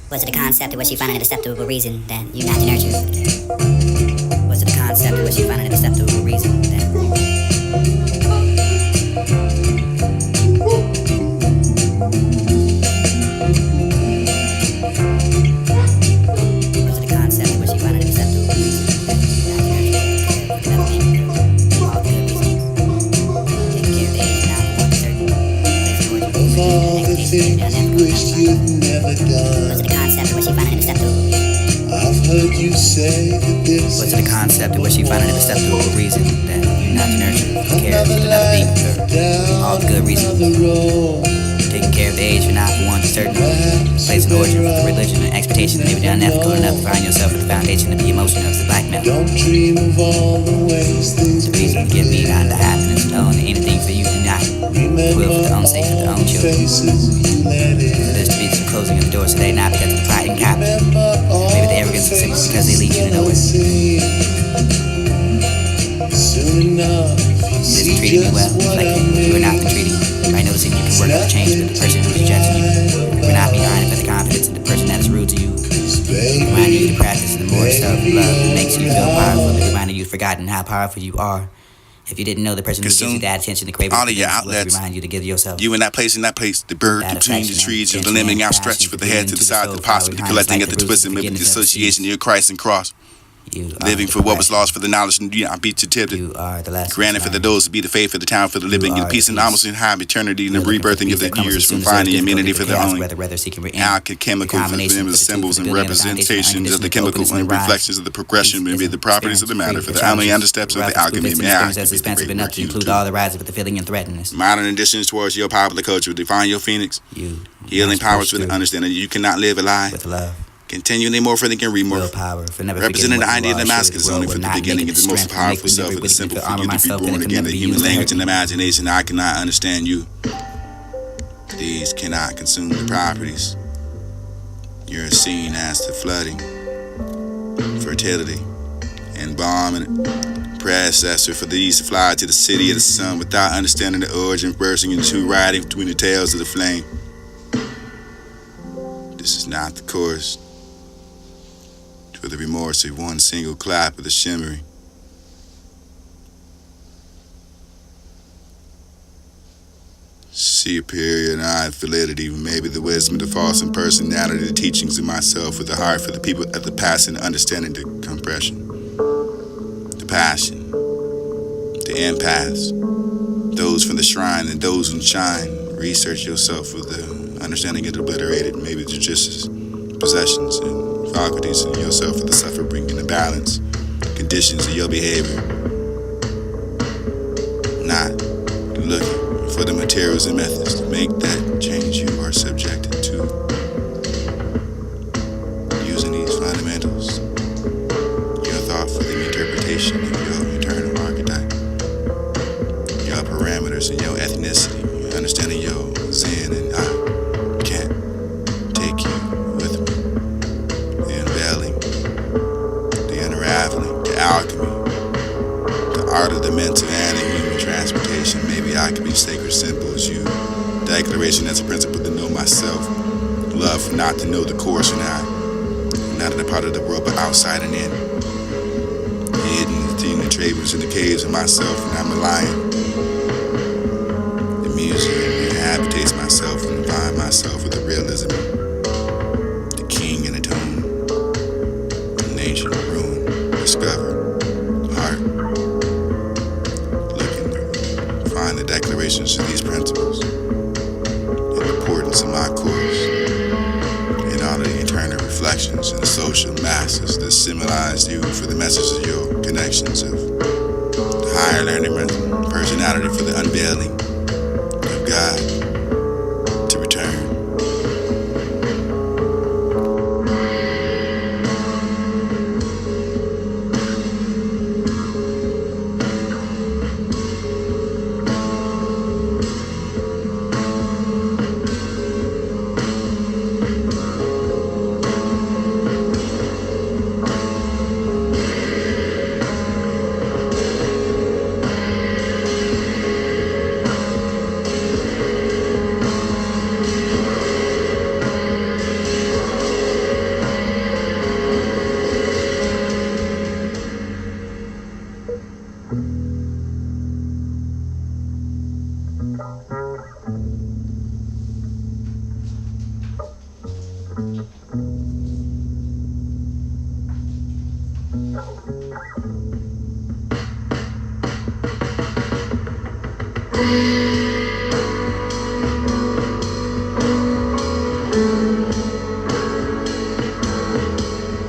Was it a concept or was she finding it acceptable reason that you not to nurture? Was it a concept or was she finding it acceptable reason that was it a concept or was she finding it acceptable reason that you not to nurture? For developing all good reasons. Taking care of the age now for certain place in origin. Of all the things you wish you'd never Was it done, a concept or was she finding it acceptable? I've heard you say that this Was it a concept or was she finding it acceptable reason that you not to nurture? For care for another another being life for down all good reasons. another road. Taking care of the age for not for one certain place and origin for the religion and expectation that maybe they're unethical enough to find yourself at the foundation of the emotion of the blackmail. Don't dream of all the ways things The reason to give me not the happiness known anything for you and not will for their own sake, for their own children. faces you let in. There's to be some closing of the doors today, not because of the pride and capital. Maybe the arrogance is simply because they lead you to nowhere. Soon enough, you It see isn't treating me well, just what I reflecting you are not been mean. treating you. By noticing you can work on the change with the person who's judging you. You are not behind for the confidence in the person that is rude to you. Reminding you to practice the more self-love that makes you feel powerful. Reminding you you've forgotten how powerful you are. If you didn't know the person who gives you that attention, the craving all of your will outlets. remind you to give yourself. You in that place, the bird That between the affection, trees, that the limiting passion, outstretched for the passion, head to the side, soul, the possibly power collecting behind at the the twist and roots maybe of the forgiveness of association of your Christ and cross. You are Living the for what was progression. lost for the knowledge and you not beat your tip. You are the last. Granted for the those to be the faith for the town for the living, are the peace the and peace. almost in high eternity and the You're looking for rebirthing of peace the that comes years as soon from as there's finding immunity difficulty for their chaos, own rather seeking alchemical combination of the two symbols for and the building of the foundation, representations of the chemical openness, and and rise. reflections of the progression, maybe the properties of the matter for the only understeps of the alchemy. May I as expansive enough to include all the rises with the feeling and threatenness. modern additions towards your popular culture define your phoenix. You Healing must powers push with the through understanding you cannot live a lie. with love, Continually more for than can remorph. willpower, for never Representing the forgetting idea what of you are. Damascus Surely only the for world the will not beginning make of it the most strength to make powerful me self never of the with simple to armor figure to be myself, born then it can again. never The be human used to language hurt and me. imagination I cannot understand you. These cannot consume the properties. You're seen as the flooding, fertility, and balm and predecessor for these to fly to the city of the sun without understanding the origin, bursting into riding between the tails of the flame. This is not the course for the remorse of one single clap of the shimmering. Superior and I validity, maybe the wisdom, the false impersonality, the teachings of myself with the heart for the people at the passing, understanding the compression, the passion, the empaths, those from the shrine and those who shine. Research yourself with the understanding it obliterated, maybe the just possessions and faculties in yourself for the suffering, bringing the balance, conditions of your behavior. Not looking for the materials and methods to make that change you are subjected to. Using these fundamentals, your thought for the interpretation of your internal archetype, your parameters and your ethnicity, understanding your Zen and I can't take you with me. The unveiling, the unraveling, the alchemy, the art of the mental and the human transportation. Maybe I can be sacred symbols, you declaration as a principle to know myself, love for not to know the course and I, not in a part of the world but outside and in, hidden in the travels in the caves of myself, and I'm a lion. The music inhabitates myself and find myself with the realism, the king in a tone, the nation ruin, discover, heart, looking, find the declarations of these principles, and the importance of my course, and all of the internal reflections and the social masses that symbolize you for the message of your connections of the higher learning personality for the unveiling of God to return.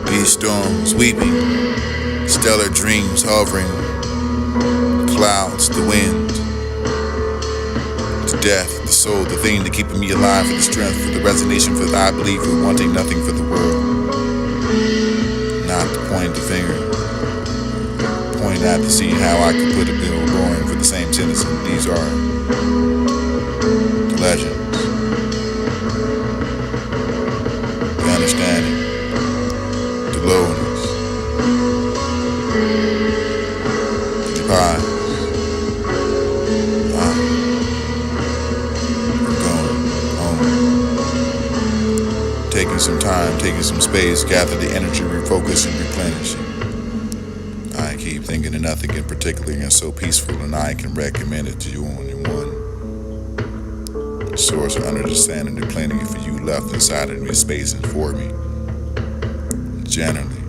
These storms weeping, stellar dreams hovering, clouds, the wind, the death, the soul, the thing to keeping me alive, for the strength, for the resignation, for the I believe, for wanting nothing for the world. Not to point the finger, point at to see how I could put a bill roaring for the same sentence, and these are the legends, the understanding, the lowness, the pie. I'm going home. Taking some time, taking some space, gather the energy, refocus and replenish. I keep thinking of nothing in particular and so peaceful, and I can recommend it to you only one source of understanding and planning for you left inside of me, space and for me. Generally,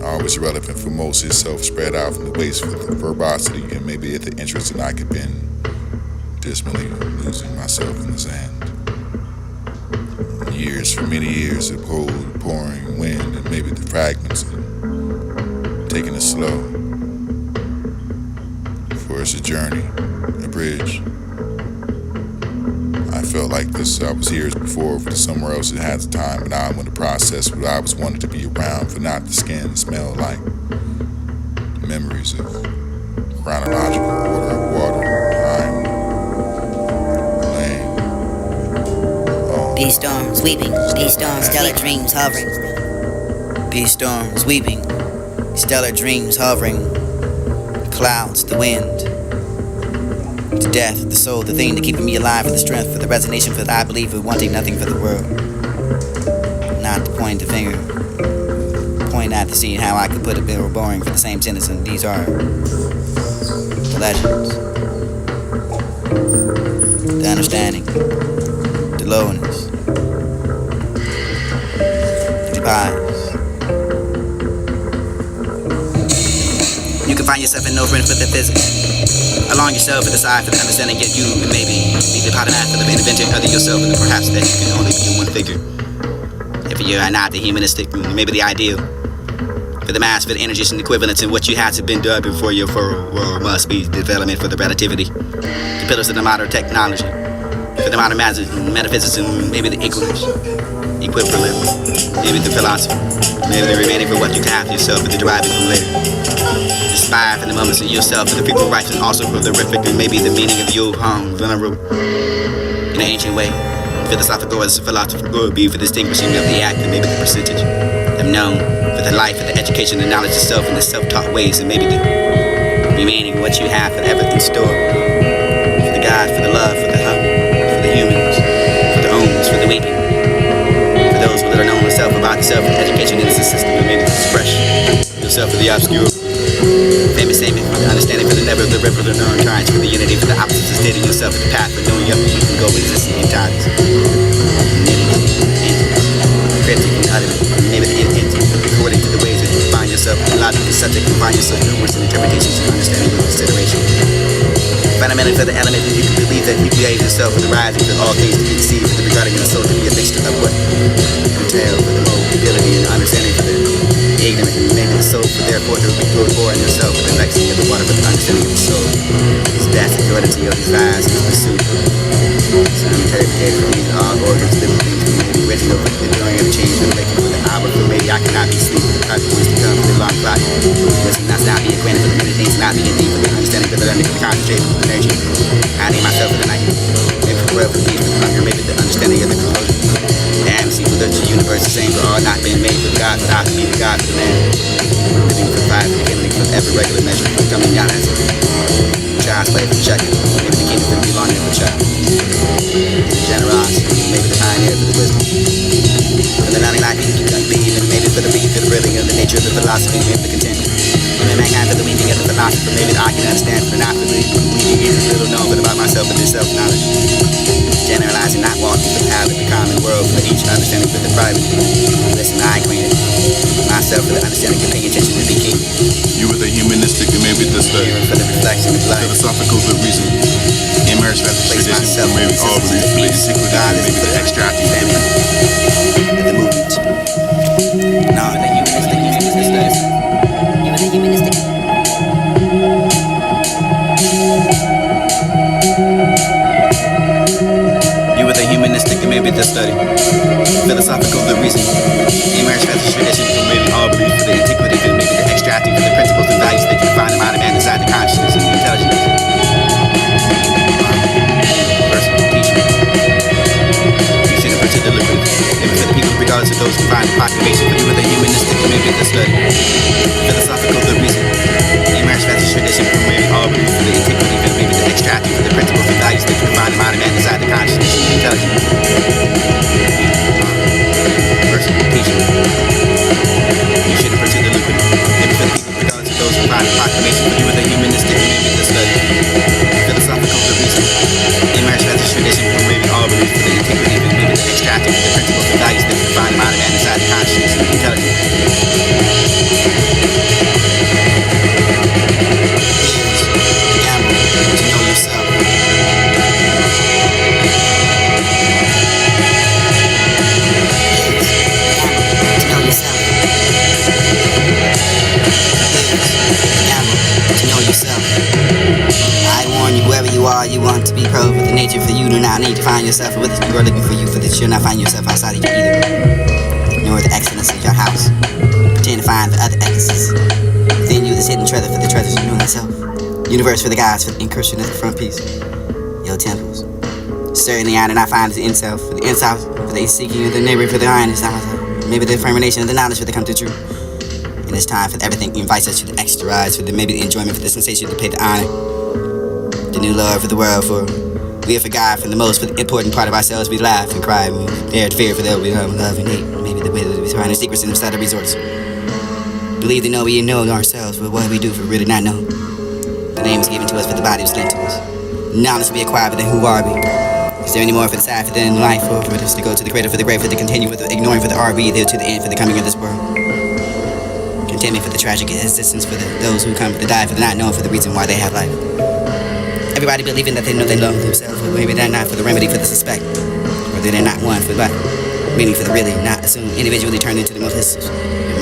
always relevant for most, itself spread out from the waist for the verbosity and maybe at the interest, and I could been dismally losing myself in the sand. Years, for many years of cold, pouring wind, and maybe the fragments, and taking it slow. For it's a journey, a bridge. I felt like this, I was years before, for somewhere else it had time, but now I'm in the process where I was wanted to be around, for not the skin smell like memories of chronological order of water. I'm laying on. These storms weeping, these storms, stellar dreams hovering. These storms weeping, stellar dreams hovering. Clouds, the wind, the death, the soul, the thing to keeping me alive, for the strength, for the resignation, for the I believe, for wanting nothing for the world. Not to point the finger, point at to see how I could put a bill boring for the same sentence, and these are the legends, the understanding, the lowness, the pies. You can find yourself in no friend for the physics. Along yourself and decide for the understanding, yet you maybe be the part of that for the inventor other yourself, and perhaps that you can only be in one figure. If you are not the humanistic, maybe the ideal. For the mass, for the energies and equivalents, and what you had to been done before your world must be development for the relativity. The pillars of the modern technology. For the modern metaphysics and maybe the equivalent. Maybe the philosophy. Maybe the remaining for what you can have for yourself, but the deriving from later. Inspired from the moments of yourself, for the people rights, and also for the horrific, and maybe the meaning of you, venerable. In an ancient way, philosophical as a philosopher would be for distinguishing of the act, and maybe the percentage of known, for the life, for the education, the knowledge of self, and the self-taught ways, and maybe the remaining what you have for everything stored. For the God, for the love, for the hunger, for the humans, for the owns, for the weeping. For those that are known themselves about yourself, and education in the system, and maybe express yourself for the obscure. Famous statement for the understanding, for the never, the river, the known currents, for the unity, for the opposites of stating yourself, for the path, for knowing you can go with existing in times. Cryptic and utterly, maybe the intent, according to the ways that you find yourself, logic, the subject, and find yourself numerous in interpretations and understanding with consideration. Fundamentally, for the element that you can believe that you create yourself for the rising, for all things to be deceived, for the regarding of the soul to be a mixture of what entail, for the mobility and understanding, for the ignorant, and maybe the soul, for therefore to be good for in yourself, for the lexing of the water, for the understanding of the soul. That's the fluidity of desires and pursuit. Some interpreted from these all organs, living things, from the original, for the enduring of change, for the making for the hour, for maybe I cannot be sleep, for the type of ways to come, for the long clock. Listen, that's not be acquainted for the many things, not being deep, for the understanding, for the learning, for the concentrate, for the energy. I need myself for the night, maybe for the world, for the peace, for the hunger, maybe the understanding of the conclusion. The amnesty for the universe, the same for all not being made for God, for I can be the God for the man. Living for five, for beginning for every regular measure, for coming down as a child's play for checking, maybe the kingdom for belonging for child. Generosity, maybe the pioneer for the wisdom. For the learning life, even maybe for the being, for the revealing of the nature of the philosophy, maybe the content. Maybe mankind for the weaving of the philosopher, maybe I can understand for the not for the weaving is little known but about myself and their self-knowledge. Generalizing, not walking for the path of the common world, for each understanding for the private. Listen, I acquainted myself for the understanding and paying attention to be king. You were the humanistic and maybe the For the reflection of life. philosophical, the reason. Emerged from the tradition, maybe all belief for the secret God, maybe the extra family. The movement. No, the humanistic studies. You were the humanistic. You were the humanistic, and maybe the study. Philosophical, the reason. Emerged from the tradition, maybe all belief for the antiquity, and maybe the extracting from the principles and values that you find them out of man inside the consciousness and the intelligence. Regardless of those who find the population, but you were the humanistic, maybe the study. Philosophical, the reason. Emerged from the tradition, from maybe all belief for the antiquity, and maybe the extracting from the principles and values that you find them out of man inside the consciousness and the intelligence. Personal teaching. You shouldn't pursue the lucrative. Maybe for the people, regardless of those who find the population, but you were the humanistic, maybe the study. Philosophical, the reason. Emerged from the tradition, from maybe all belief for the antiquity, and maybe the extracting from the principles and values that you find them out of man inside the consciousness and the intelligence. Gamble to know yourself. I warn you, whoever you are, you want to be pro with the nature for you do not need to find yourself with it. You are looking for you for this. You'll not find yourself outside of you either. Ignore the excellence of your house. Pretend to find the other excesses. Within you, this hidden treasure for the treasures you know yourself. Universe for the gods, for the incursion of the front piece. Your temples. Certainly I do not find the in-self, for the in-south, for the seeking of the neighbor, for the iron is not maybe the affirmation of the knowledge for the come to true. And it's time for everything invites us to the extra rise, for the maybe the enjoyment, for the sensation to pay the honor. The new Lord for the world, for we are for God, for the most, for the important part of ourselves, we laugh and cry, we dare to fear, for there we love and hate. Maybe the way that we find the secrets in the side of resorts. Believe to know we know ourselves, but what we do for really not know. The name is given to us, for the body was lent to us. Knowledge we acquire, but then who are we? Is there any more for the side, for the end life, or for us to go to the cradle, for the grave, for the continue with the ignoring, for the are we there to the end, for the coming of this world? Contentment for the tragic existence, for those who come to die, for the not known, for the reason why they have life. Everybody believing that they know they love themselves, but maybe they're not for the remedy for the suspect, or they're not one for life, meaning for the really not assumed individually turned into the multitudes.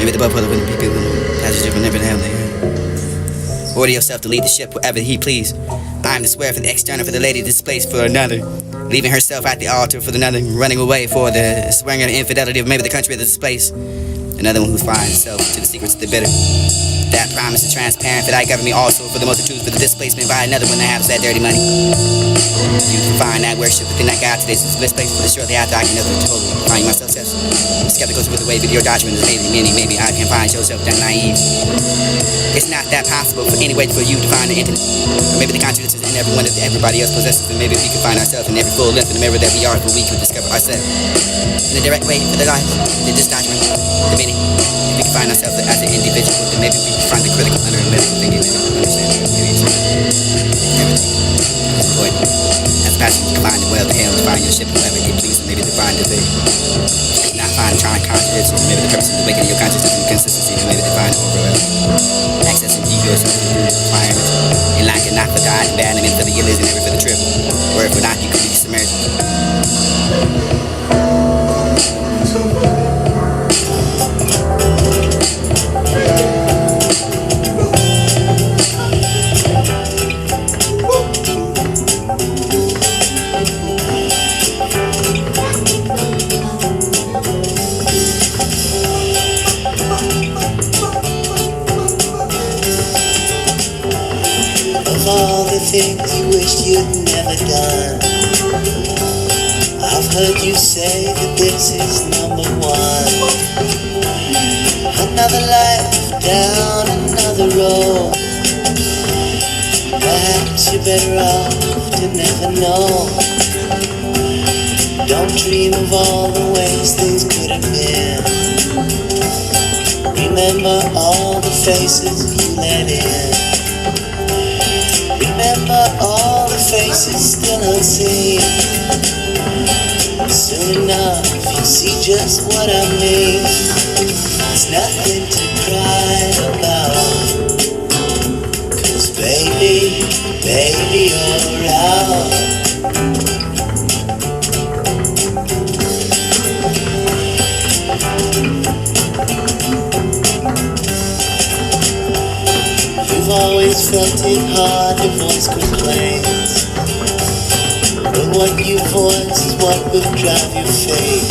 Maybe the bipolar wouldn't be people in the passage of never hell there. Order yourself to lead the ship wherever he please. I am to swear for the external, for the lady displaced for another, leaving herself at the altar for another, running away for the swearing of the infidelity of maybe the country of the displaced. Another one who finds himself to the secrets of the bitter. That promise is transparent, for thy govern me also for the multitudes, for the displacement by another when they have that dirty money. You can find that worship within that God today, since this place, for the shortly after I can never totally find myself skeptical to the way, but your doctrine is maybe I can find yourself that naive. It's not that possible for any way for you to find the infinite. Or maybe the contradictions in every one that everybody else possesses, and maybe we can find ourselves in every full length of the mirror that we are, for we can discover ourselves in a direct way for the life, this doctrine, the meaning. If we can find ourselves as an individual, then maybe we can find the critical underlying thinking and understanding. Maybe it's everything. It's important. As passage to find the well to hell, to find your ship, whoever it pleases, maybe to find the thing. Not find trying contradictions, maybe the purpose of awakening your consciousness and consistency, maybe to find overwhelm. Access and yourself to the requirements. And like it not for God, abandonment for the illusion, never for the trip. Or if we're not, you could be submerged. All the things you wished you'd never done, I've heard you say that this is number one. Another life down another road. Perhaps you're better off to never know. Don't dream of all the ways things could have been. Remember all the faces you let in. Remember all the faces still unseen. Soon enough you'll see just what I mean. It's nothing to cry about, 'cause baby, you're out. You've always felt it hard to voice complaints, but what you voice is what will drive your fate.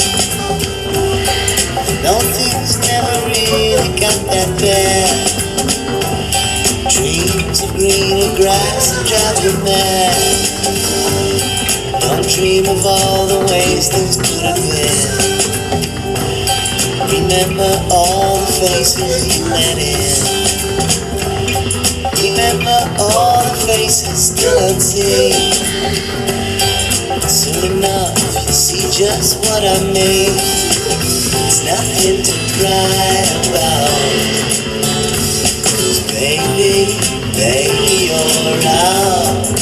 No, things never really got that bad. Dreams of greener grass that drive you mad. Don't dream of all the ways things could have been. Remember all the faces you let in. Remember all the faces still unseen. Soon enough you'll see just what I mean. It's nothing to cry about. 'Cause baby, you're out.